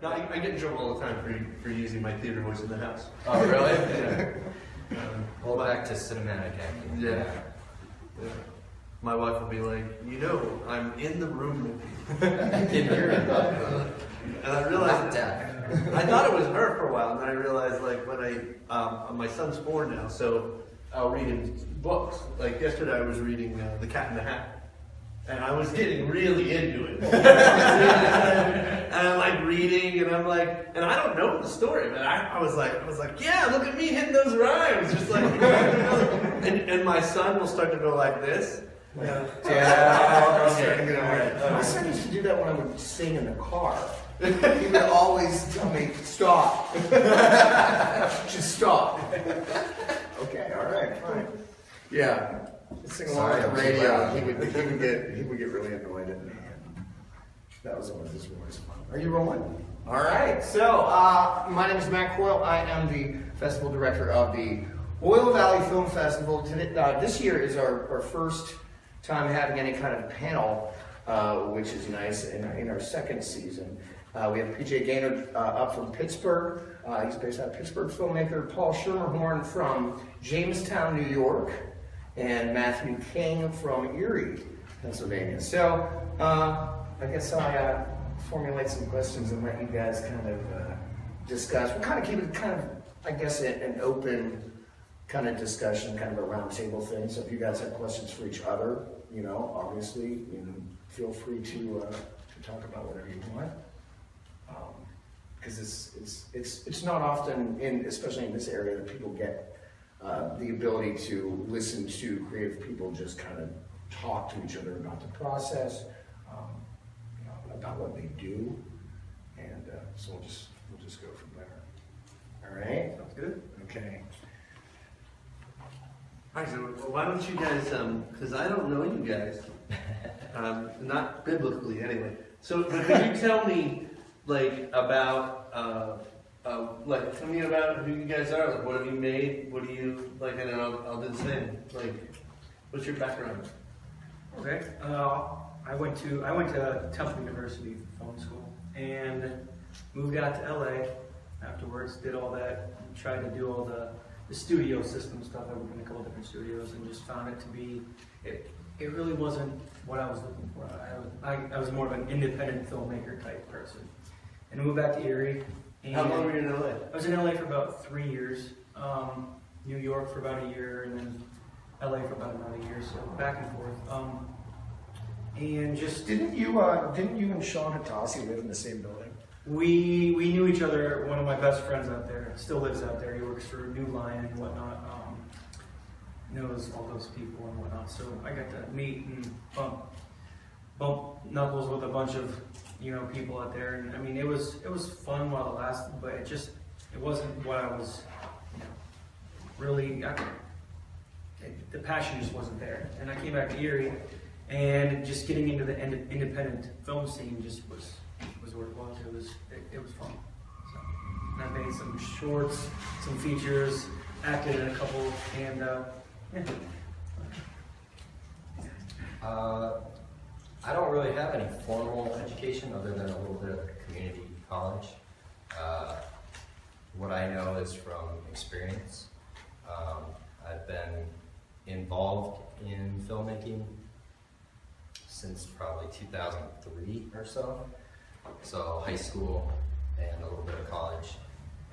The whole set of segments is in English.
No, I get in trouble all the time for using my theater voice in the house. Oh, really? Yeah. Well, back to cinematic acting. Yeah. My wife will be like, I'm in the room with you. I can hear it. And I realized Not deaf. I thought it was her for a while, and then I realized when my son's 4 now, so I'll read him books. Like yesterday I was reading The Cat in the Hat. And I was getting really into it. And I'm like reading, and I'm like, and I don't know the story, but I was like, yeah, look at me hitting those rhymes, just like, and my son will start to go like this. Yeah. My son used to do that when I would sing in the car. He would always tell me, stop. Just stop. Okay, all right, fine. Yeah. Sing along Sorry, on the I'm too radio. loud. He would get really annoyed at me. That was always fun. Are you rolling? All right. So my name is Matt Coyle. I am the festival director of the Oil Valley Film Festival. This year is our first time having any kind of panel, which is nice in our second season. We have PJ Gaynor up from Pittsburgh. He's based out of Pittsburgh filmmaker. Paul Schermerhorn from Jamestown, New York. And Matthew King from Erie, Pennsylvania. So I guess I'll formulate some questions and let you guys kind of discuss. We'll kind of keep it kind of, I guess, an open kind of discussion, kind of a roundtable thing. So if you guys have questions for each other, obviously, feel free to talk about whatever you want. Because it's not often, especially in this area, that people get the ability to listen to creative people just kind of talk to each other about the process, about what they do, and so we'll just go from there. All right. Sounds good. Okay. All right, so why don't you guys, because I don't know you guys, not biblically anyway. So could you tell me, about, tell me about who you guys are. Like, what have you made? What do you like? And then I'll do the same. What's your background? Okay. I went to Temple University Film School and moved out to LA afterwards. Did all that. Tried to do all the studio system stuff. I worked in a couple different studios and just found it to be. It really wasn't what I was looking for. I was more of an independent filmmaker type person. And I moved back to Erie. And How long were you in LA? I was in LA for about 3 years, New York for about a year, and then LA for about another year, so back and forth. And just Didn't you and Sean Hatassi live in the same building? we knew each other. One of my best friends out there still lives out there. He works for New Lion and whatnot. Knows all those people and whatnot. So I got to meet and bump knuckles with a bunch of people out there, and I mean it was fun while it lasted, but it wasn't what I was really. The passion just wasn't there, and I came back to Erie, and just getting into the independent film scene just was where it was. It was fun. So, and I made some shorts, some features, acted in a couple, and yeah. I don't really have any formal education other than a little bit of community college. What I know is from experience. I've been involved in filmmaking since probably 2003 or so. So high school and a little bit of college,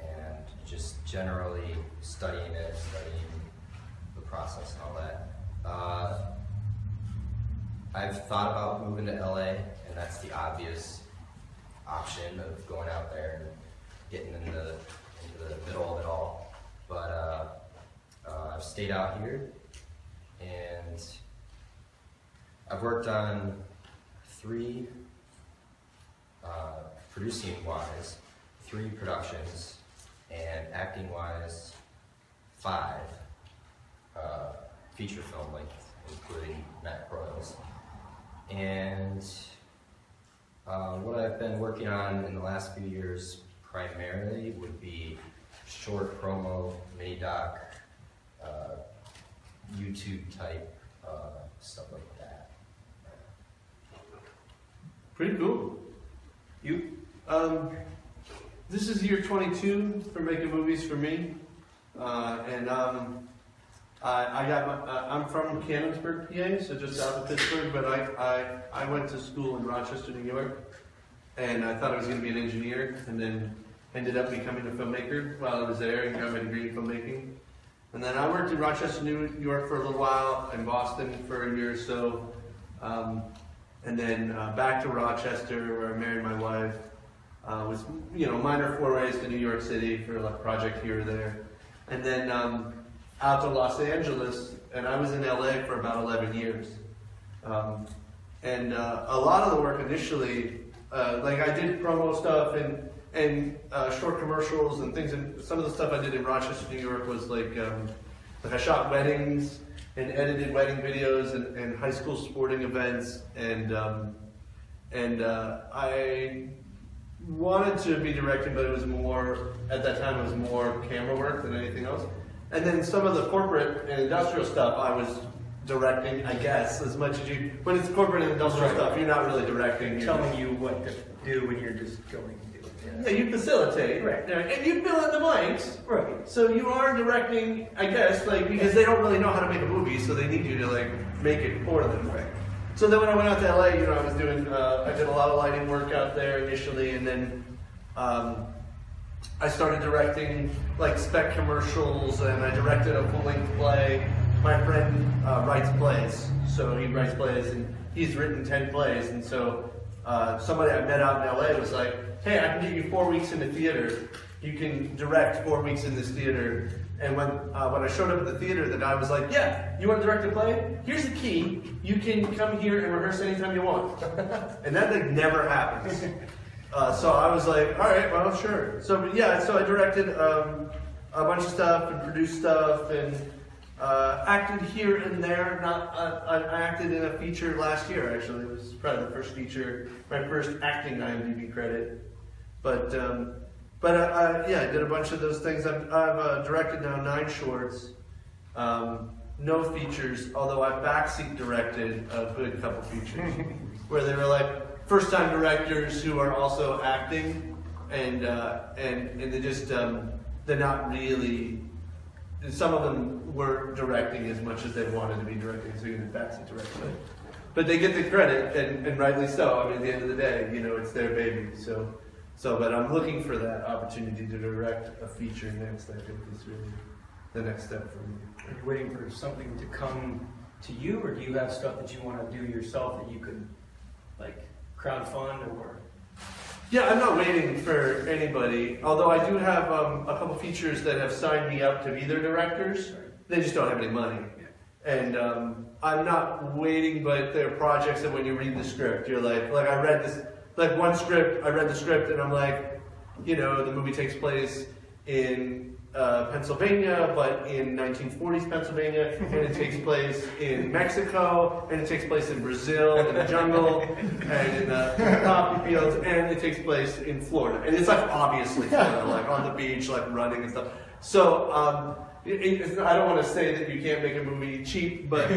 and just generally studying the process and all that. I've thought about moving to LA, and that's the obvious option of going out there and getting into the middle of it all. But I've stayed out here, and I've worked on 3, producing-wise, 3 productions, and acting-wise, 5 feature film length, including Matt Coyle's. And what I've been working on in the last few years primarily would be short promo, mini doc, YouTube type stuff like that. Pretty cool. You? this is year 22 for making movies for me, and I'm from Canonsburg, PA, so just south of Pittsburgh. But I went to school in Rochester, New York, and I thought I was going to be an engineer, and then ended up becoming a filmmaker while I was there and got my degree in filmmaking. And then I worked in Rochester, New York for a little while, in Boston for a year or so, and then back to Rochester where I married my wife. Was minor forays to New York City for a project here or there, and then out to Los Angeles, and I was in LA for about 11 years. And a lot of the work initially, like I did promo stuff and short commercials and things, and some of the stuff I did in Rochester, New York was like I shot weddings and edited wedding videos and high school sporting events, and I wanted to be directing, but it was more, at that time it was more camera work than anything else. And then some of the corporate and industrial stuff I was directing, I guess, as much as you, when it's corporate and industrial stuff, you're not really directing. You're Telling you what to do when you're just going to do it. Yeah, you facilitate. Right. And you fill in the blanks. Right. So you are directing, I guess, like, because they don't really know how to make a movie, so they need you to like make it for them. Right. So then when I went out to LA, I was doing, I did a lot of lighting work out there initially, and then I started directing like spec commercials, and I directed a full-length play. My friend writes plays, so he writes plays, and he's written 10 plays, and so somebody I met out in LA was like, hey, I can get you 4 weeks in the theater. You can direct 4 weeks in this theater. And when I showed up at the theater, the guy was like, yeah, you want to direct a play? Here's the key. You can come here and rehearse anytime you want. And that like never happens. So I was like, all right, well, sure. So yeah, so I directed a bunch of stuff and produced stuff and acted here and there. I acted in a feature last year, actually. It was probably the first feature, my first acting IMDb credit. But yeah, I did a bunch of those things. I've directed now 9 shorts, no features, although I've backseat directed a good couple features where they were like first-time directors who are also acting, and they just they're not really. Some of them were directing as much as they wanted to be directing, so you can backseat direct. But they get the credit, and rightly so. I mean, at the end of the day, it's their baby. But I'm looking for that opportunity to direct a feature next. I think is really the next step for me. Are you waiting for something to come to you, or do you have stuff that you want to do yourself that you could, like, crowdfund or? Yeah, I'm not waiting for anybody. Although I do have a couple features that have signed me up to be their directors. They just don't have any money. And I'm not waiting, but there are projects that when you read the script, you're like I read this. Like one script, I read the script and I'm like, the movie takes place in Pennsylvania, but in 1940s Pennsylvania, and it takes place in Mexico, and it takes place in Brazil, in the jungle, and in the coffee fields, and it takes place in Florida. And it's like obviously Florida, like on the beach, like running and stuff. So I don't want to say that you can't make a movie cheap, but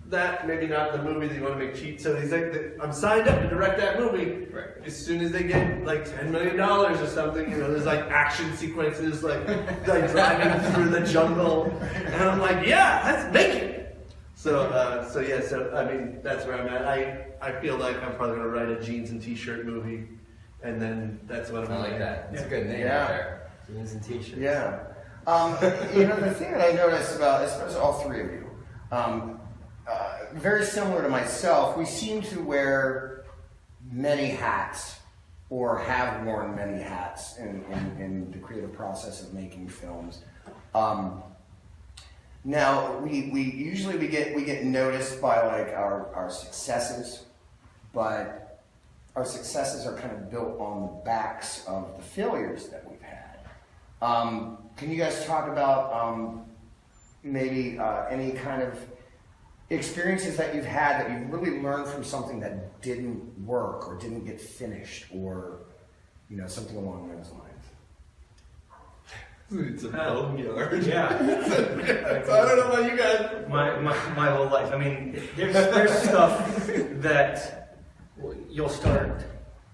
that maybe not the movie that you want to make cheap. So he's like, I'm signed up to direct that movie. Right. As soon as they get like $10 million or something, there's like action sequences, like driving through the jungle, and I'm like, yeah, let's make it. So I mean, that's where I'm at. I feel like I'm probably gonna write a jeans and t-shirt movie, and then that's what I'm. I like that. It's a good name right there. Jeans and t-shirts. Yeah. The thing that I noticed about, especially all three of you. Very similar to myself, we seem to wear many hats, or have worn many hats in the creative process of making films. Now we usually get noticed by like our successes, but our successes are kind of built on the backs of the failures that we've had. Can you guys talk about maybe any kind of experiences that you've had that you've really learned from something that didn't work or didn't get finished, or something along those lines? It's a bone yard. Yeah. So I don't know about you guys. My whole life. I mean, there's stuff that you'll start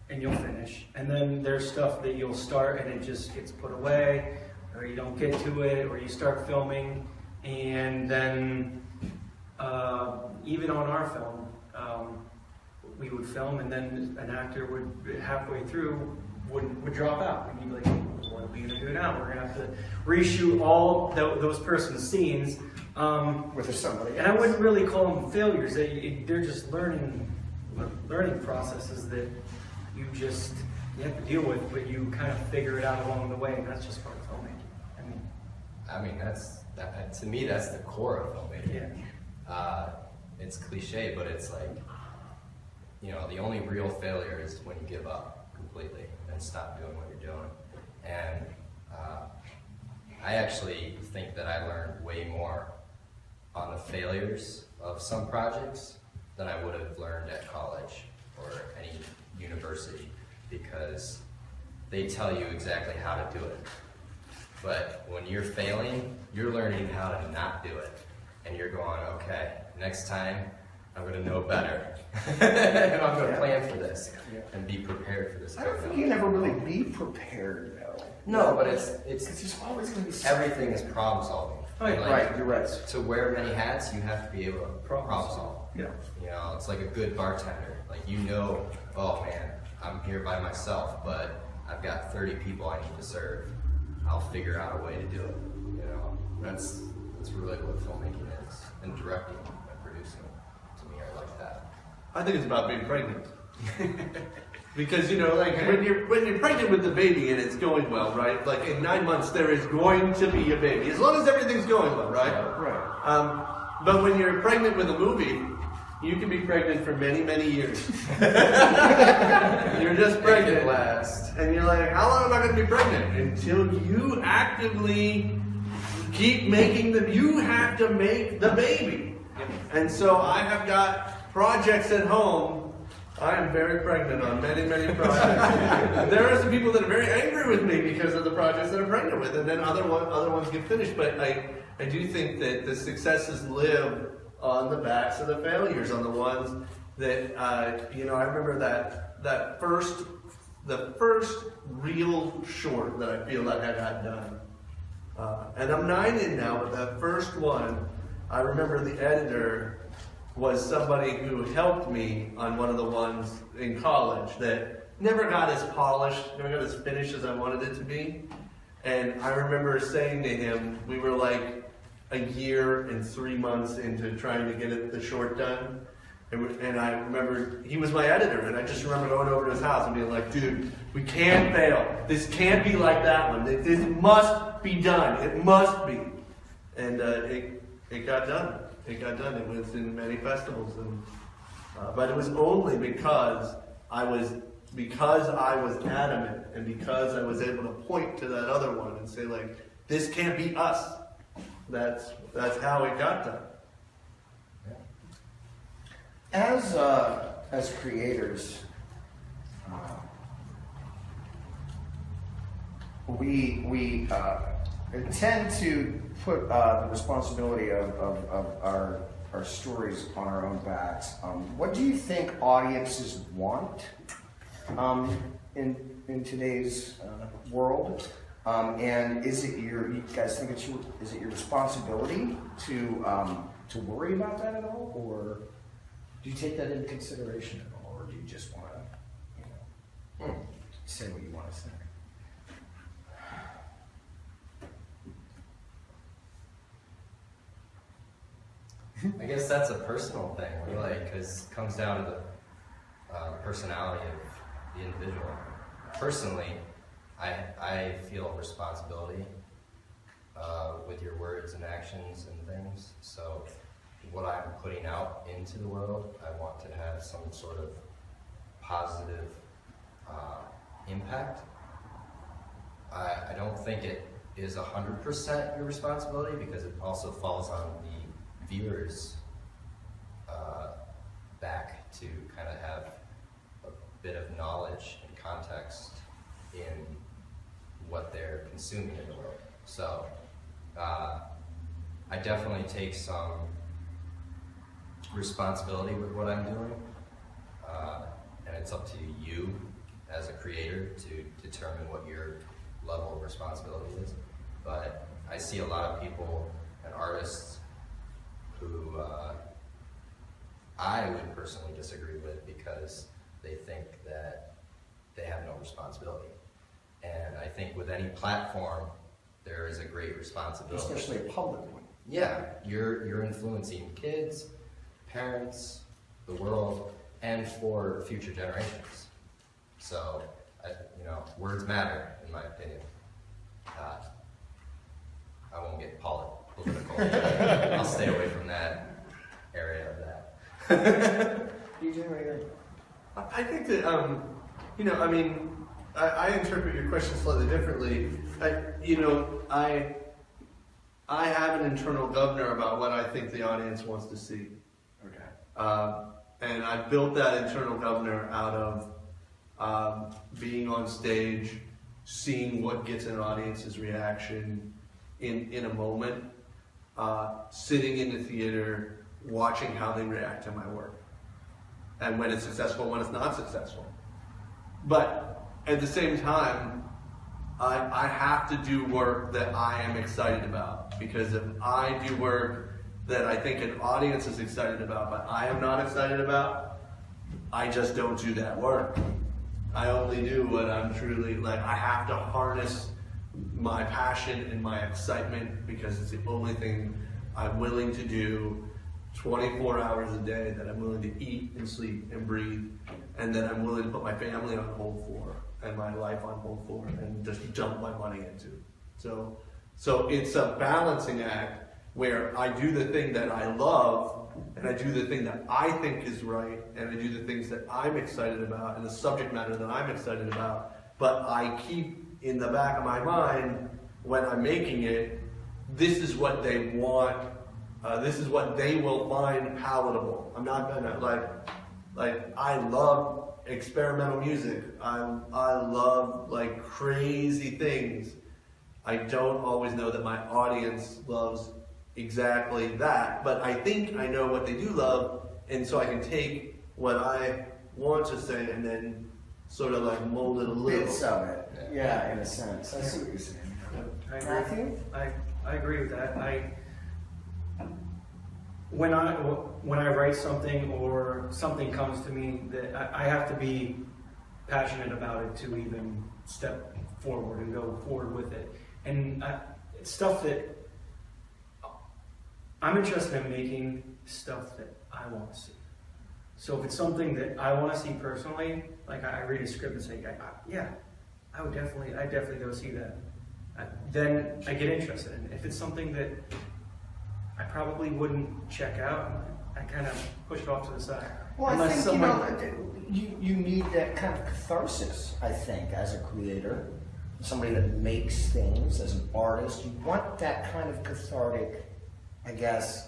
and you'll finish. And then there's stuff that you'll start and it just gets put away, or you don't get to it, or you start filming, and then even on our film, we would film, and then an actor would halfway through would drop out. And you'd be like, what are we gonna do now? We're gonna have to reshoot all those person's scenes. With somebody And I else. wouldn't really call them failures. They're just learning processes that you have to deal with, but you kind of figure it out along the way, and that's just part of filmmaking. I mean, to me, that's the core of filmmaking. Yeah. It's cliche, but it's like, you know, the only real failure is when you give up completely and stop doing what you're doing. And I actually think that I learned way more on the failures of some projects than I would have learned at college or any university, because they tell you exactly how to do it. But when you're failing, you're learning how to not do it. And you're going, okay, next time I'm going to know better. And I'm going to plan for this and be prepared for this. I don't think you can ever really be prepared, though. No, but it's There's always going to be everything is problem solving. Oh, yeah. Like, Right, you're right. to wear many hats, you have to be able to problem solve. Yeah. You know, it's like a good bartender. Like, you know, oh man, I'm here by myself, but I've got 30 people I need to serve. I'll figure out a way to do it. You know, that's really what filmmaking is, and directing and producing. To me, are like that. I think it's about being pregnant. Because, you know, like when you're pregnant with the baby and it's going well, right? Like in 9 months there is going to be a baby, as long as everything's going well, right? Right. But when you're pregnant with a movie, you can be pregnant for many, many years. You're just pregnant last, and you're like, how long am I going to be pregnant? Until you actively keep making you have to make the baby. And so I have got projects at home. I am very pregnant on many, many projects. There are some people that are very angry with me because of the projects that I'm pregnant with, and then other ones get finished. But I do think that the successes live on the backs of the failures, on the ones that you know. I remember the first real short that I feel like I got done, and I'm 9 in now. But that first one, I remember the editor was somebody who helped me on one of the ones in college that never got as polished, never got as finished as I wanted it to be. And I remember saying to him, we were like a year and 3 months into trying to get the short done. And I remember, he was my editor, and I just remember going over to his house and being like, dude, we can't fail. This can't be like that one. This must be done. It must be. And it got done. It got done. It was in many festivals, and but it was only because I was adamant, and because I was able to point to that other one and say, like, this can't be us. That's how it got done. As creators, we tend to put the responsibility of our stories on our own backs. What do you think audiences want in today's world? And you guys think is it your responsibility to worry about that at all, or do you take that into consideration at all, or do you just want to, say what you want to say? I guess that's a personal thing, really, because it comes down to the personality of the individual. Personally, I feel responsibility with your words and actions and things. So what I'm putting out into the world, I want to have some sort of positive impact. I don't think it is 100% your responsibility, because it also falls on the viewers back to kind of have a bit of knowledge and context in what they're consuming in the world. So I definitely take some responsibility with what I'm doing, and it's up to you as a creator to determine what your level of responsibility is. But I see a lot of people and artists who I would personally disagree with because they think that they have no responsibility. And I think with any platform, there is a great responsibility. Especially a public one. Yeah, you're influencing kids, parents, the world, and for future generations. So, words matter, in my opinion. I won't get political. I'll stay away from that area of that. You do anything? I think that, I interpret your question slightly differently. I have an internal governor about what I think the audience wants to see. Okay. And I built that internal governor out of being on stage, seeing what gets an audience's reaction in a moment, sitting in the theater, watching how they react to my work. And when it's successful, when it's not successful. But at the same time, I have to do work that I am excited about. Because if I do work that I think an audience is excited about, but I am not excited about, I just don't do that work. I only do what I'm truly, I have to harness my passion and my excitement because it's the only thing I'm willing to do 24 hours a day, that I'm willing to eat and sleep and breathe, and that I'm willing to put my family on hold for, and my life on hold for, and just dump my money into. So it's a balancing act where I do the thing that I love, and I do the thing that I think is right, and I do the things that I'm excited about, and the subject matter that I'm excited about, but I keep in the back of my mind, when I'm making it, this is what they want, this is what they will find palatable. I'm not gonna, I love experimental music. I love crazy things. I don't always know that my audience loves exactly that, but I think I know what they do love, and so I can take what I want to say and then sort of mold it a little. Bits of it. Yeah, in a sense. I see what you're saying. I agree. Matthew? I agree with that. When I write something or something comes to me, that I have to be passionate about it to even step forward and go forward with it. And it's stuff that I'm interested in, making stuff that I want to see. So if it's something that I want to see personally, I read a script and say, I'd definitely go see that. Then I get interested in it. If it's something that I probably wouldn't check out, I kind of push it off to the side. Well, Unless I think, you need that kind of catharsis, I think, as a creator. Somebody that makes things, as an artist. You want that kind of cathartic, I guess,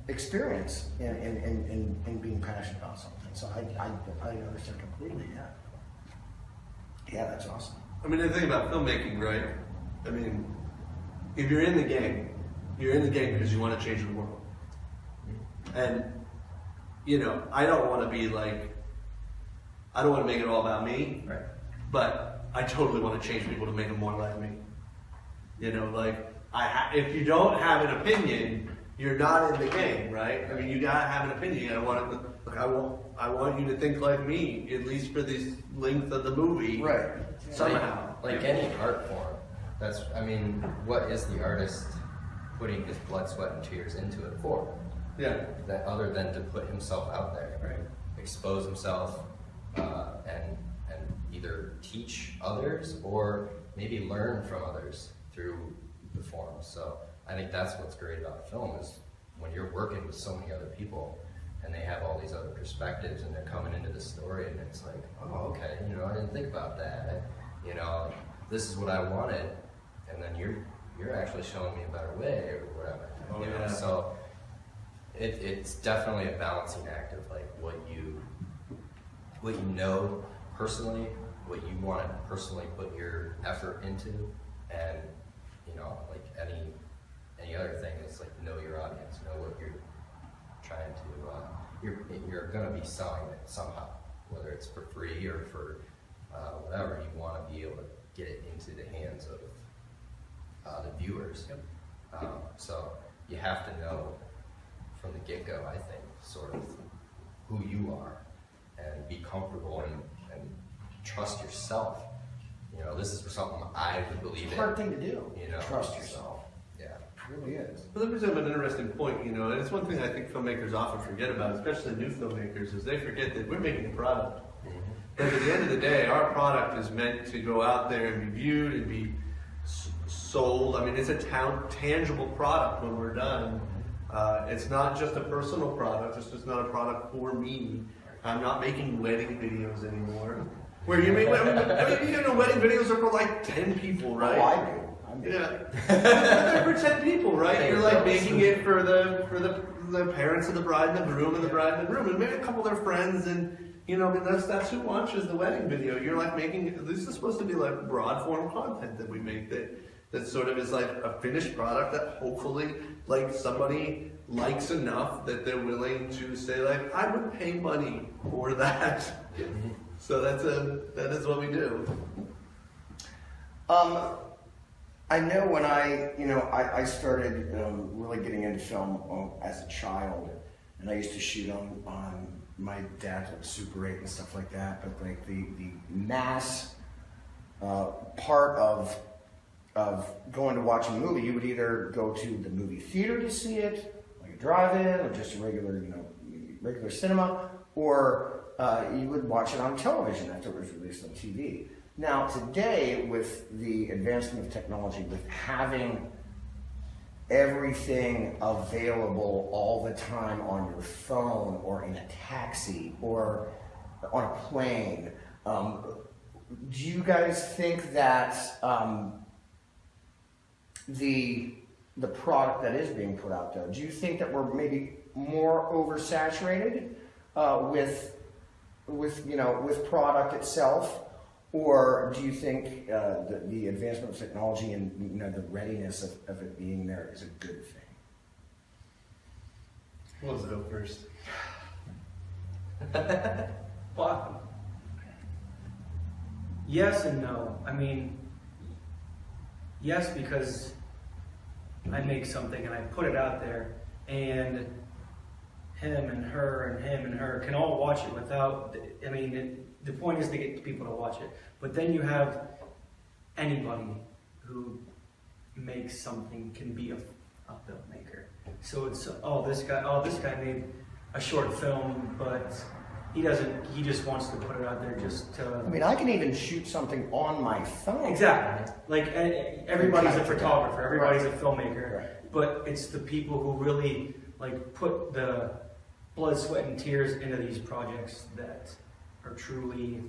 experience in being passionate about something. So I understand completely, yeah. Yeah, that's awesome. The thing about filmmaking, right? If you're in the game, you're in the game because you want to change the world. And, I don't want to be I don't want to make it all about me, Right. but I totally want to change people to make them more like me. If you don't have an opinion, you're not in the game, right? You gotta have an opinion. I want you to think like me, at least for this length of the movie. Right. Somehow. Like any art form, what is the artist putting his blood, sweat, and tears into it for? Yeah. That other than to put himself out there, Right. expose himself, and either teach others or maybe learn from others through the form. So I think that's what's great about film is when you're working with so many other people and they have all these other perspectives and they're coming into the story and it's like, oh, okay, I didn't think about that. This is what I wanted, and then you're actually showing me a better way or whatever. Oh, you know? yeah. So it's definitely a balancing act of what you know personally, what you want to personally put your effort into, and any other thing is know your audience, know what you're trying to you're gonna be selling it somehow, whether it's for free or for whatever, you want to be able to get it into the hands of the viewers. So you have to know from the get-go, I think, sort of who you are and be comfortable and trust yourself. You know, this is something I would believe in. It's a hard thing to do. You know, Trust yourself. Yeah. It really is. Well, that brings up an interesting point, you know, and it's one thing I think filmmakers often forget about, especially new filmmakers, is they forget that we're making a product. But at the end of the day, our product is meant to go out there and be viewed and be sold. I mean, it's a tangible product when we're done. It's not just a personal product. It's just not a product for me. I'm not making wedding videos anymore. Where you make, I mean, you know, wedding videos are for like 10 people, right? Oh, I do. Yeah, they're for 10 people, right? You're like making it for the parents of the bride and the groom and the bride and the groom, and maybe a couple of their friends, and you know, I mean, that's who watches the wedding video. You're like making, this is supposed to be like broad form content that we make that sort of is like a finished product that hopefully like somebody likes enough that they're willing to say like, I would pay money for that. So that is what we do. I know when I started really getting into film as a child, and I used to shoot on my dad's like Super 8 and stuff like that, but like the mass part of going to watch a movie, you would either go to the movie theater to see it, like a drive-in, or just a regular cinema, or you would watch it on television after it was released on TV. Now today, with the advancement of technology, with having everything available all the time on your phone or in a taxi or on a plane, do you guys think that the product that is being put out there, do you think that we're maybe more oversaturated with product itself? Or do you think the advancement of technology and the readiness of it being there is a good thing? Who wants to go first? Well, yes and no. I mean, yes, because I make something and I put it out there, and him and her can all watch it without, I mean, the point is to get people to watch it. But then you have anybody who makes something can be a filmmaker. So it's, this guy made a short film, but he just wants to put it out there just to... I mean, I can even shoot something on my phone. Exactly. Like, everybody's a photographer, everybody's a filmmaker. Right. But it's the people who really, like, put the blood, sweat, and tears into these projects that are truly,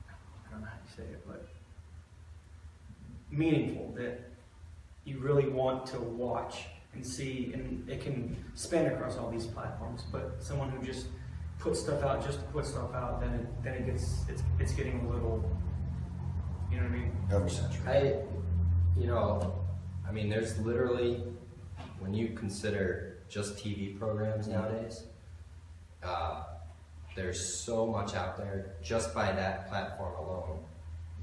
I don't know how to say it, but meaningful, that you really want to watch and see, and it can span across all these platforms. But someone who just puts stuff out just to put stuff out, then it gets, it's getting a little, you know what I mean? Oversaturated. I mean, there's literally, when you consider just TV programs nowadays, there's so much out there. Just by that platform alone,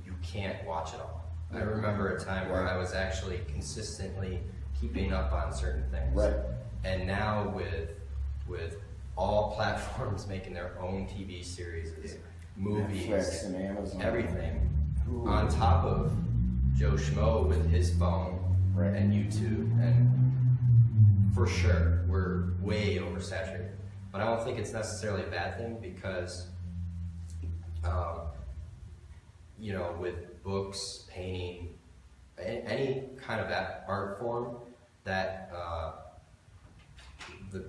you can't watch it all. I remember a time where I was actually consistently keeping up on certain things. Right. And now with all platforms making their own TV series, movies, Netflix and Amazon, everything, Hulu. on top of Joe Schmo with his phone and YouTube, and for sure, we're way oversaturated. But I don't think it's necessarily a bad thing because, with books, painting, any kind of that art form, that the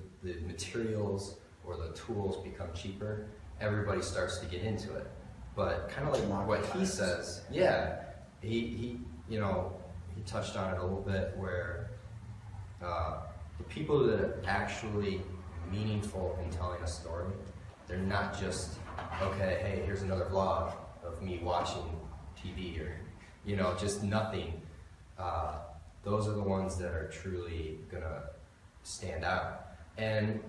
materials or the tools become cheaper, everybody starts to get into it. But kind of like what he says, he touched on it a little bit, where the people that are actually meaningful in telling a story, they're not just, okay, hey, here's another vlog of me watching TV, or just nothing. Those are the ones that are truly gonna stand out. And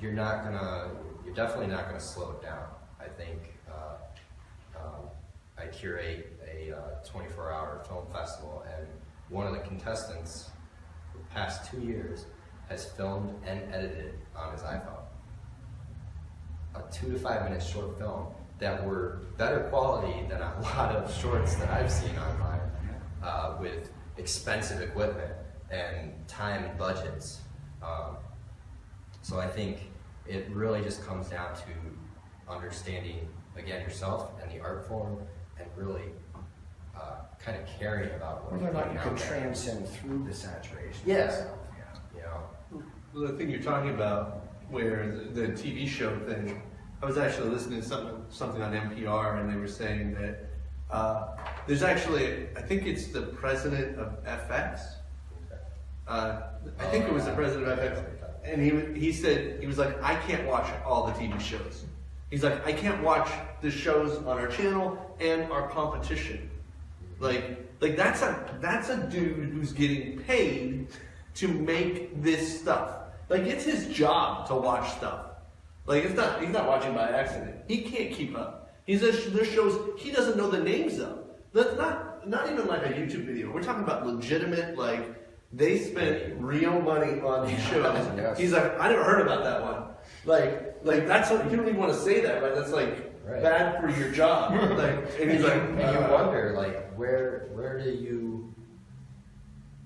you're definitely not gonna slow it down. I I think I curate a 24-hour film festival, and one of the contestants for the past 2 years has filmed and edited on his iPhone a 2 to 5 minute short film that were better quality than a lot of shorts that I've seen online with expensive equipment and time and budgets. So I think it really just comes down to understanding, again, yourself and the art form, and really kind of caring about what Whether or not you putting can out there. transcend through the saturation. Yeah. Yeah. You know, Well, the thing you're talking about, where the TV show thing, I was actually listening to something on NPR, and they were saying that there's actually, I think it's the president of FX. I think it was the president of FX, and he said, he was like, I can't watch all the TV shows. He's like, I can't watch the shows on our channel and our competition. Like that's a dude who's getting paid to make this stuff. Like, it's his job to watch stuff. Like, he's not watching by accident. He can't keep up. There's shows he doesn't know the names of. That's not even like a YouTube video. We're talking about legitimate, like, they spent real money on these shows. Yes. He's like, I never heard about that one. Like that's what, you don't even want to say that, right? That's like bad for your job. Like, and he's like, and you wonder, like, where do you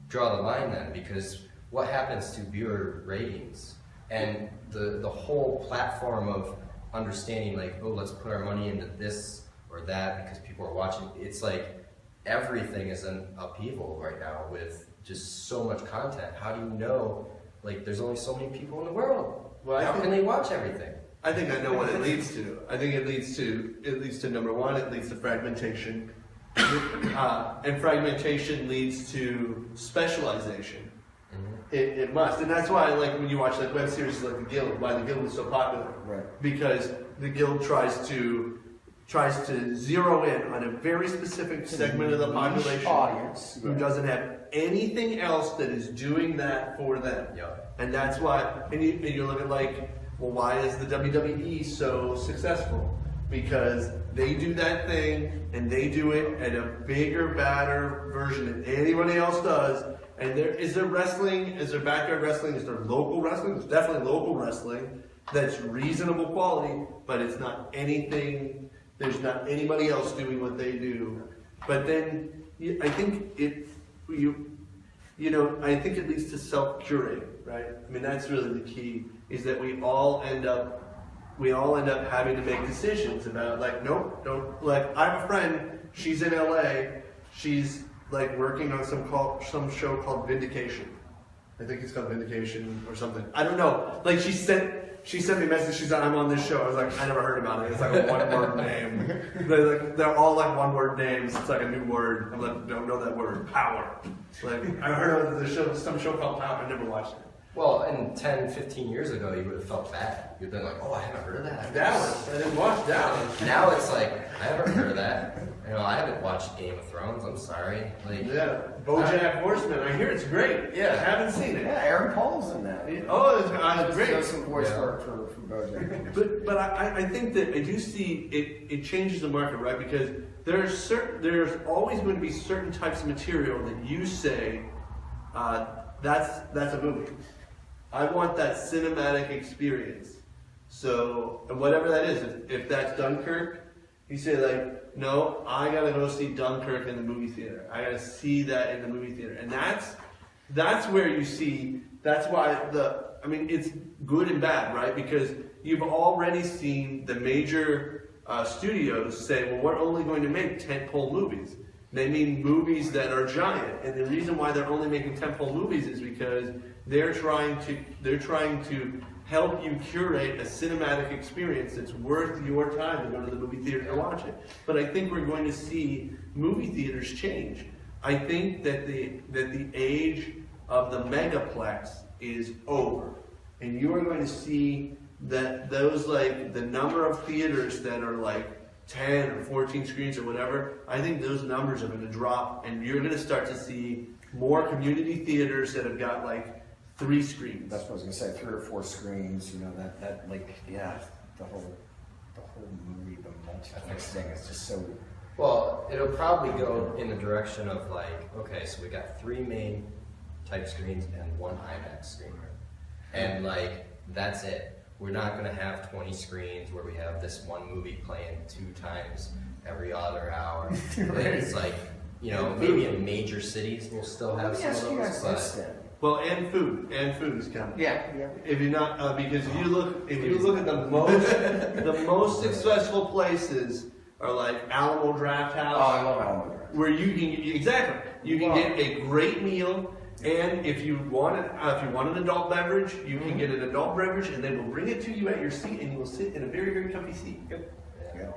draw the line then? Because what happens to viewer ratings and the whole platform of understanding, like, oh, let's put our money into this or that because people are watching. It's like everything is an upheaval right now with just so much content. How do you know? Like, there's only so many people in the world. Well, how can they watch everything? I think I know what it leads to. I think it leads to number one, it leads to fragmentation. And fragmentation leads to specialization. Mm-hmm. It must. And that's why, like, when you watch like web series like The Guild, why The Guild is so popular. Right. Because The Guild tries to zero in on a very specific segment of the population Audience. who doesn't have anything else that is doing that for them. Yeah. And that's why, and you look at, like, well, why is the WWE so successful? Because they do that thing, and they do it at a bigger, badder version than anybody else does. And is there wrestling? Is there backyard wrestling? Is there local wrestling? There's definitely local wrestling that's reasonable quality, but it's not anything, there's not anybody else doing what they do. But then, I think I think it leads to self-curating, right? I mean, that's really the key, is that we all end up having to make decisions about, like, nope, don't, like, I have a friend, she's in LA, she's like working on some show called Vindication. I think it's called Vindication or something. I don't know. Like, she sent me a message, she said, I'm on this show. I was like, I never heard about it. It's like a one-word name. They're all like one-word names. It's like a new word. I'm like, don't know that word. Power. Like, I heard of the show, some show called Power. I never watched it. Well, and 10, 15 years ago, you would have felt bad. You'd been like, oh, I haven't heard of that. Dallas. I didn't watch Dallas. Now it's like, I haven't heard of that. You know, I haven't watched Game of Thrones. I'm sorry. Like, Yeah. BoJack Horseman. I hear it's great. Yeah. I haven't seen it. Yeah, Aaron Paul's in that. Oh, it's great. Does some voice Yeah. work for BoJack. But I think that I do see it changes the market, right? Because there's always going to be certain types of material that you say that's a movie. I want that cinematic experience. So, and whatever that is, if that's Dunkirk, you say, like, no, I gotta go see Dunkirk in the movie theater. I gotta see that in the movie theater. And that's where you see, that's why it's good and bad, right? Because you've already seen the major studios say, well, we're only going to make tentpole movies. They mean movies that are giant. And the reason why they're only making tentpole movies is because they're trying to help you curate a cinematic experience that's worth your time to go to the movie theater to watch it. But I think we're going to see movie theaters change. I think that the age of the megaplex is over. And you are going to see that those, like, the number of theaters that are like 10 or 14 screens or whatever, I think those numbers are going to drop, and you're going to start to see more community theaters that have got like 3 screens. That's what I was gonna say, 3 or 4 screens, you know, that like, yeah, the whole the whole movie, the multiplex thing is just so. Well, it'll probably go in the direction of like, okay, so we got 3 main type screens and 1 IMAX screen. And like, that's it. We're not gonna have 20 screens where we have this one movie playing 2 times every other hour. Right. It's like, you know, maybe in major cities we'll still have Let me some of ask you guys those, this but then. Well, and food is coming. Yeah. If you're not, because if you look at the most successful places are like Alamo Draft Oh, House, I love Alamo Draft. where you can get a great meal, and if you want an adult beverage, you can get an adult beverage, and they will bring it to you at your seat, and you will sit in a very, very comfy seat. Yep. Yeah.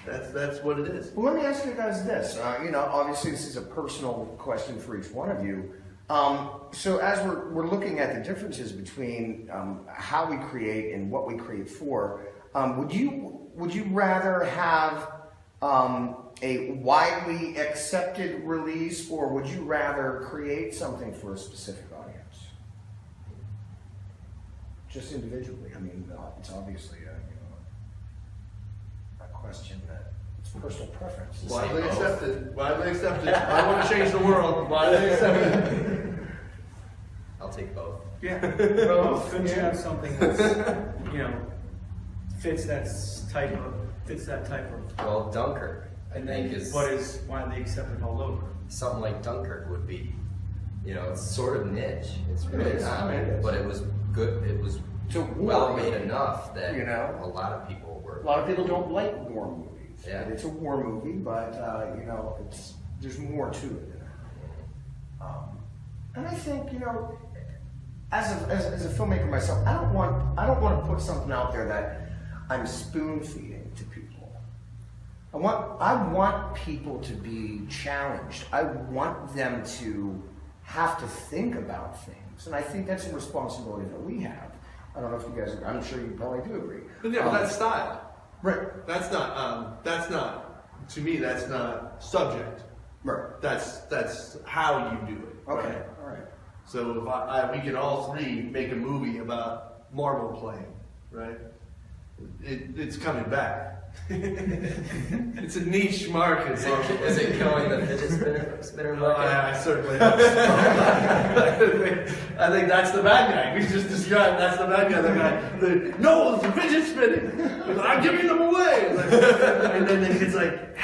That's what it is. Well, let me ask you guys this. Obviously, this is a personal question for each one of you. So as we're looking at the differences between how we create and what we create for, would you rather have a widely accepted release, or would you rather create something for a specific audience? Just individually. I mean, it's obviously a question that it's personal preference. Widely accepted. Widely accepted. I want to change the world. Widely accepted. I'll take both. Yeah. Both. Couldn't you have something that's, fits that type of, Well, Dunkirk, I and think, then is what is widely accepted all over? something like Dunkirk would be. It's sort of niche. It's really is. not, It is. but it was good. It was It's a well war made movie, enough that A a lot of people were. lot of people don't like war movies. Yeah. It's a war movie, but there's more to it. And I think as a filmmaker myself, I don't want to put something out there that I'm spoon feeding to people. I want people to be challenged. I want them to have to think about things, and I think that's a responsibility that we have. I don't know if you guys. I'm sure you probably do agree. But yeah, but that's style. Right. That's not. To me, that's not subject. Right. That's how you do it. Okay. right? All right. So if we can all 3 make a movie about marble playing, right? It's coming back. It's a niche market. Is it killing the fidget spinner market? I certainly hope so. I think that's the bad guy. We just described that's the bad guy. No, it's a fidget spinning. I'm giving them away. And then it's like,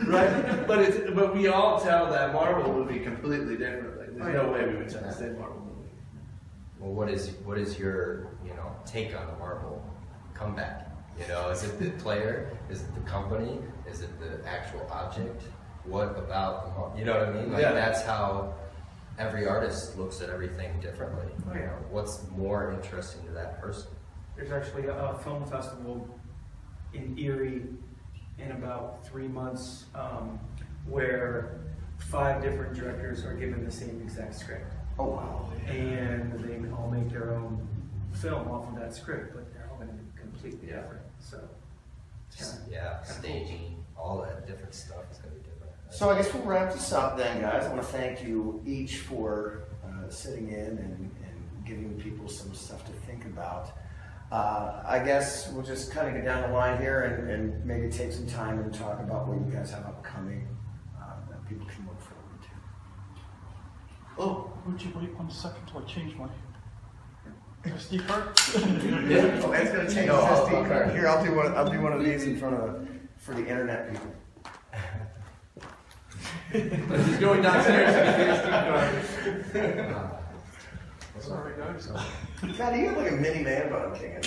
right? But we all tell that Marvel movie completely differently. There's no way we would tell the same Marvel movie. Well, what is your take on the Marvel comeback? Is it the player? Is it the company? Is it the actual object? What about the Marvel? You know what I mean? Like that's how every artist looks at everything differently. Oh, yeah. What's more interesting to that person? There's actually a film festival in Erie in about 3 months where 5 different directors are given the same exact script. Oh wow. And they all make their own film off of that script, but they're all going to be completely different. So, Staging, all that different stuff is going to be different. So I guess we'll wrap this up then, guys. I want to thank you each for sitting in and giving people some stuff to think about. I guess we'll just kind of get down the line here and maybe take some time and talk about what you guys have upcoming that people can look forward to. Oh, Would you wait 1 second till I change my SD card? Oh, it's gonna change No, the I'll- SD card. Here, I'll do one of these in front of for the internet people. he's going downstairs to get the SD card. Sorry, guys. God, you got like a mini man bun king.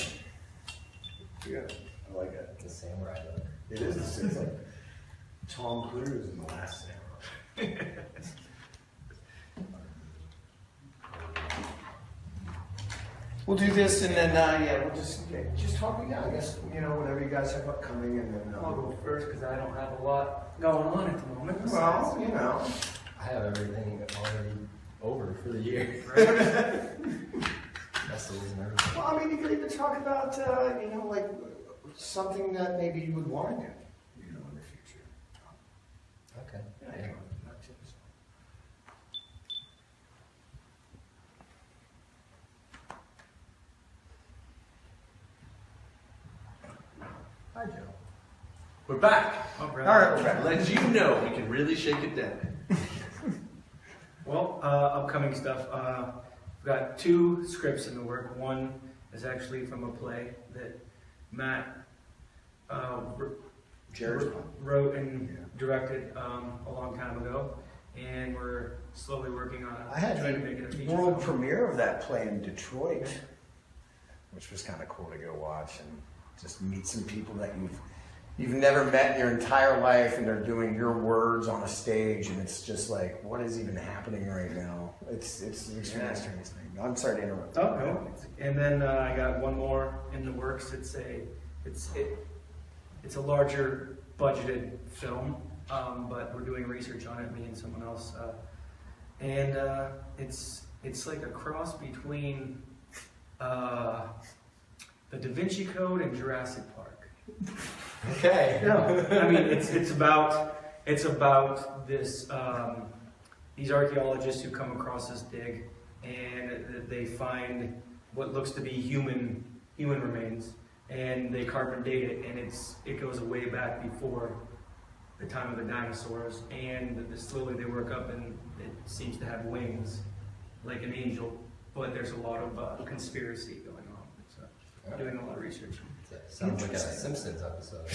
Yeah, I like it. It's the samurai look. It is. It's like Tom Cruise in The Last Samurai. We'll do this and then we'll just talk. Yeah, I guess whatever you guys have upcoming and then. I'll go first because I don't have a lot going on at the moment. Well, I have everything already over for the year. Festivals and everything. Well, I mean, you could even talk about like something that maybe you would want to do, in the future. Okay. Yeah. We're back. Oh, All brother. right, we're back. Let you know we can really shake it down. Well, upcoming stuff. We've got 2 scripts in the work. One is actually from a play that Matt Jared's wrote and directed a long time ago, and we're slowly working on it. I had trying to make it a the feature world film. premiere of that play in Detroit, which was kind of cool to go watch and just meet some people that you've never met in your entire life, and they're doing your words on a stage, and it's just like, what is even happening right now? It's an extremely strange thing. I'm sorry to interrupt. Oh, no. And then I got one more in the works. It's a larger budgeted film, but we're doing research on it, me and someone else. And it's like a cross between the Da Vinci Code and Jurassic Park. Okay. No, I mean it's about this these archaeologists who come across this dig, and they find what looks to be human remains, and they carbon date it, and it goes way back before the time of the dinosaurs, and slowly they work up, and it seems to have wings like an angel, but there's a lot of conspiracy going on. So doing a lot of research. Sounds like a Simpsons episode. I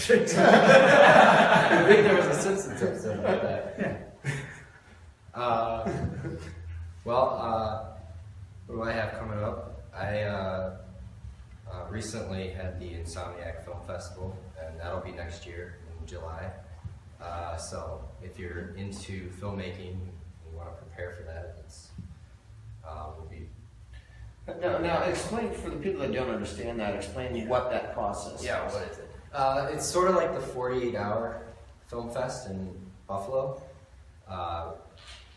think there was a Simpsons episode about that. What do I have coming up? I recently had the Insomniac Film Festival, and that'll be next year in July. So if you're into filmmaking and you want to prepare for that, will be. Now, explain for the people that don't understand that. Explain what that process is. Yeah, what is it? It's sort of like the 48-hour film fest in Buffalo.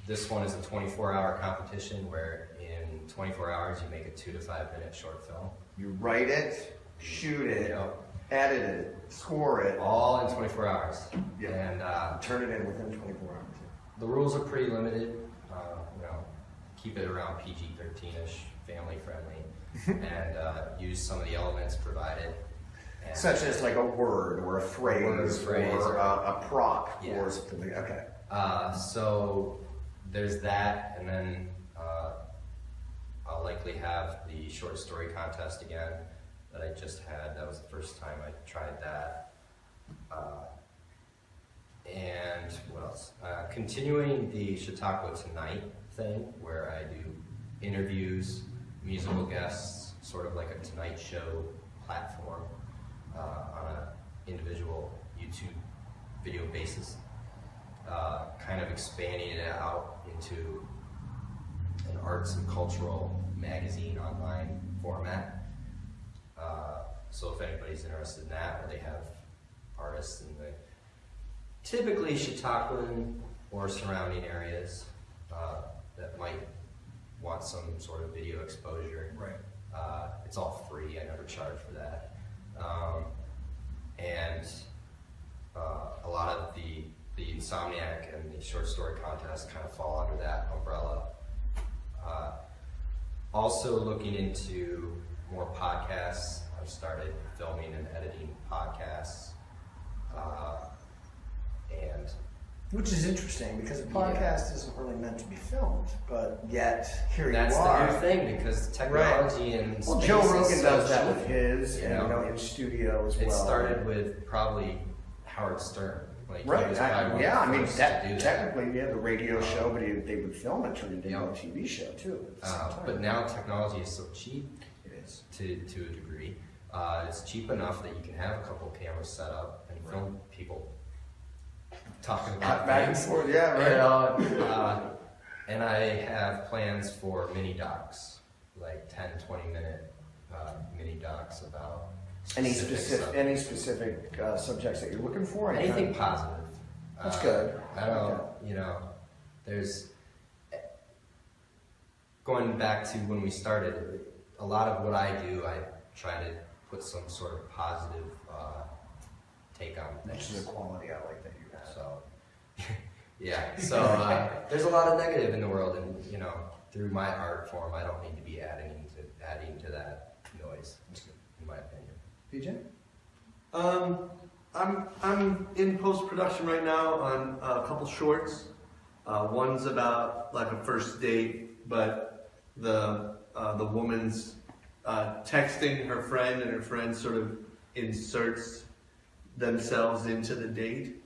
This one is a 24-hour competition where in 24 hours you make a 2 to 5 minute short film. You write it, shoot it, Yep. edit it, score it, All in 24 hours. Yeah. And turn it in within 24 hours. the rules are pretty limited. Keep it around PG-13-ish, family friendly, and use some of the elements provided. And Such as like a word or a phrase, or a prop Yeah. or something. Okay. So there's that, and then I'll likely have the short story contest again that I just had. That was the first time I tried that. And what else? Continuing the Chautauqua Tonight thing, where I do interviews, musical guests, sort of like a Tonight Show platform on an individual YouTube video basis. Kind of expanding it out into an arts and cultural magazine online format. So if anybody's interested in that, or they have artists in the typically Chautauquan or surrounding areas that might want some sort of video exposure. Right. It's all free, I never charge for that. And a lot of the Insomniac and the short story contest kind of fall under that umbrella. Also looking into more podcasts. I've started filming and editing podcasts. And Which is interesting because a podcast isn't really meant to be filmed, but yet here that's you are. the new thing because technology and Well, space Joe is Rogan so does that cheap. with his, You and know? in studio as well. It started with probably Howard Stern. Like, he Right. was probably one of Yeah, the I mean, first to do that. technically, yeah, the radio show, but they would film it, turn it into a TV show too. At the same time. But now technology is so cheap It is. to a degree. It's cheap enough that you can have a couple cameras set up and film people talking about Back and things. forth, yeah, right. And I have plans for mini docs, like 10, 20-minute mini docs about Any specific specific subjects that you're looking for? stuff. Anything positive. That's good. I don't, there's, going back to when we started, a lot of what I do, I try to put some sort of positive take on Which things. is a quality I like that you have. So, yeah. So there's a lot of negative in the world, and through my art form, I don't need to be adding to that noise. In my opinion. PJ? I'm in post-production right now on a couple shorts. One's about like a first date, but the woman's texting her friend, and her friend sort of inserts themselves into the date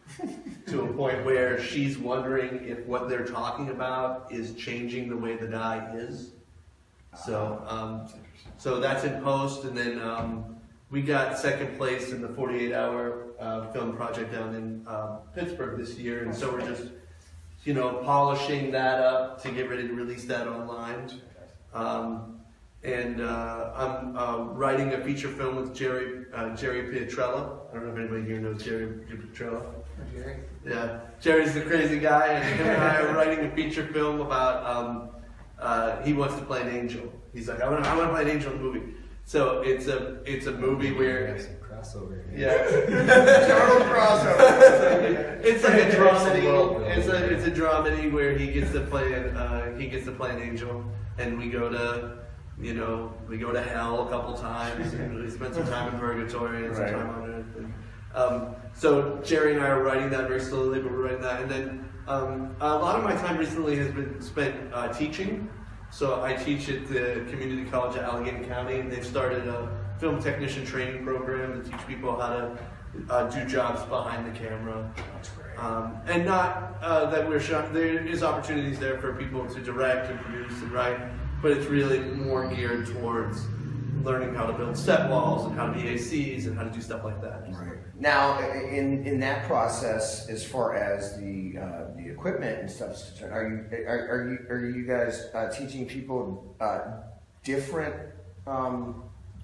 to a point where she's wondering if what they're talking about is changing the way the guy is. So that's in post, and then we got second place in the 48-hour film project down in Pittsburgh this year, and so we're just, polishing that up to get ready to release that online. And I'm writing a feature film with Jerry Pietrella. I don't know if anybody here knows Jerry Pietrella. Jerry? Yeah, Jerry's the crazy guy, and him and I are writing a feature film about. He wants to play an angel. He's like, I want to play an angel in the movie. So it's a movie where Some crossover. Total crossover. it's like a dramedy. It's a dramedy where he gets to play an angel, and we go to hell a couple times, and we spend some time in purgatory and some time on earth. And, so Jerry and I are writing that very slowly, but we're writing that, and then a lot of my time recently has been spent teaching. So I teach at the community college at Allegheny County, and they've started a film technician training program to teach people how to do jobs behind the camera. That's great. And not that we're shot. There is opportunities there for people to direct and produce and write, but it's really more geared towards learning how to build set walls and how to be ACs and how to do stuff like that. Right. Now, in that process, as far as the equipment and stuff is concerned, are you guys teaching people different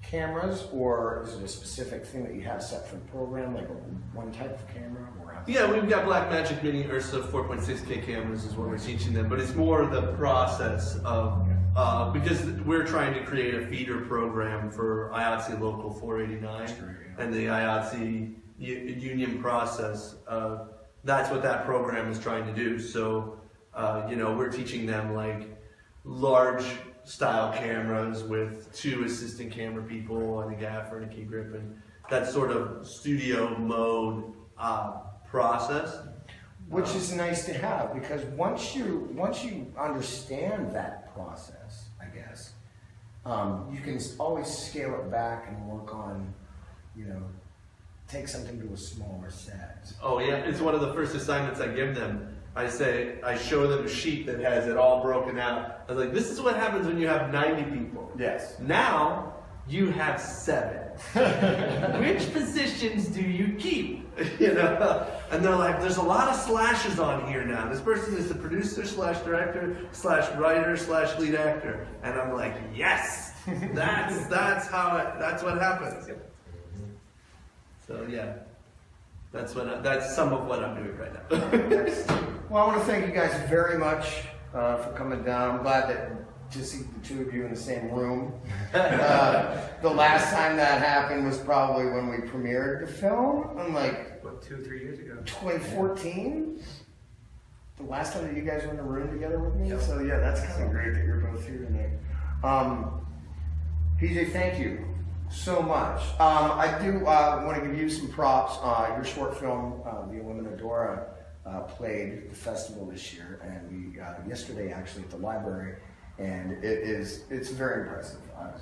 cameras, or is it a specific thing that you have set for the program, like one type of camera? Yeah, we've got Blackmagic Mini Ursa 4.6K cameras is what we're teaching them, but it's more the process of, because we're trying to create a feeder program for IATSE Local 489 and the IATSE union process. That's what that program is trying to do. So, we're teaching them like large style cameras with 2 assistant camera people and a gaffer and a key grip, and that sort of studio mode process, which is nice to have, because once you understand that process, I guess, you can always scale it back and work on, take something to a smaller set. Oh yeah, it's one of the first assignments I give them. I show them a sheet that has it all broken out. I was like, this is what happens when you have 90 people. Yes. Now you have 7. Which positions do you keep? And they're like, there's a lot of slashes on here now. This person is the producer / director / writer / lead actor. And I'm like, yes, that's what happens. So yeah, that's some of what I'm doing right now. Well, I want to thank you guys very much for coming down. I'm glad to see the 2 of you in the same room. The last time that happened was probably when we premiered the film. I'm like, What, 2 or 3 years ago? 2014. The last time that you guys were in a room together with me. Yep. So yeah, that's kind of great that you're both here tonight. PJ, thank you so much. I do want to give you some props. Your short film, The Illuminadora, played the festival this year, and we yesterday actually at the library, and it's very impressive. I was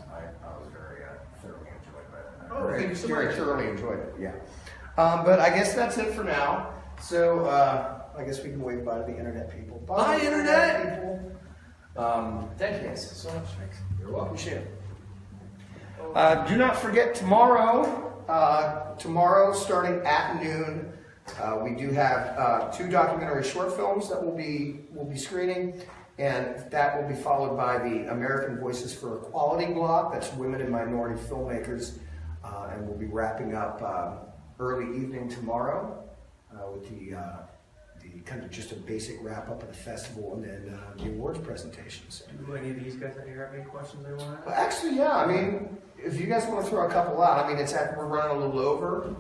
very thoroughly enjoyed by that. Thank you so Very much. thoroughly enjoyed it. Yeah. But I guess that's it for now. So I guess we can wave bye to the internet people. Bye, internet people. Thank you guys so much. Thanks. You're welcome. Appreciate it. Do not forget tomorrow. Tomorrow, starting at noon, we do have 2 documentary short films that we'll be screening, and that will be followed by the American Voices for Equality block. That's women and minority filmmakers, and we'll be wrapping up early evening tomorrow with the kind of just a basic wrap up of the festival, and then the awards presentations. Do any of these guys out here have any questions they want to Well, ask? actually, yeah. I mean, if you guys want to throw a couple out, I mean, we're running a little over,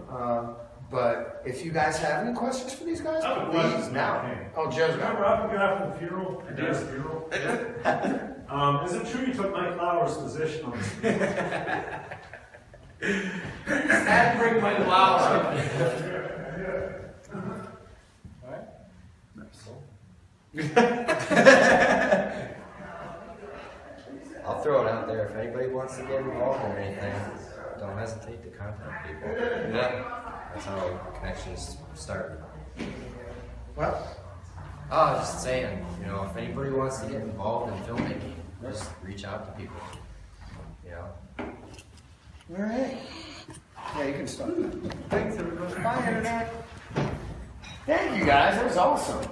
but if you guys have any questions for these guys, I have a please question. now. Okay. Oh, Joe's got Remember it. after we got after the funeral? Dad's funeral? Is it true you took Mike Lauer's position on this? Had to bring my flower. I'll throw it out there. If anybody wants to get involved in anything, don't hesitate to contact people. Yeah. That's how connections start. Well, Oh, just saying, you know, if anybody wants to get involved in filmmaking, just reach out to people. You know? all right. Yeah, you can start. Thanks, everybody. Bye, Internet. Thank you, guys. That was awesome.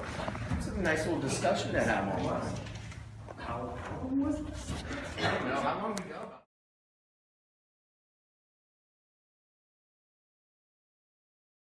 It's a nice little discussion to have on. How long was it? I don't know. How long ago?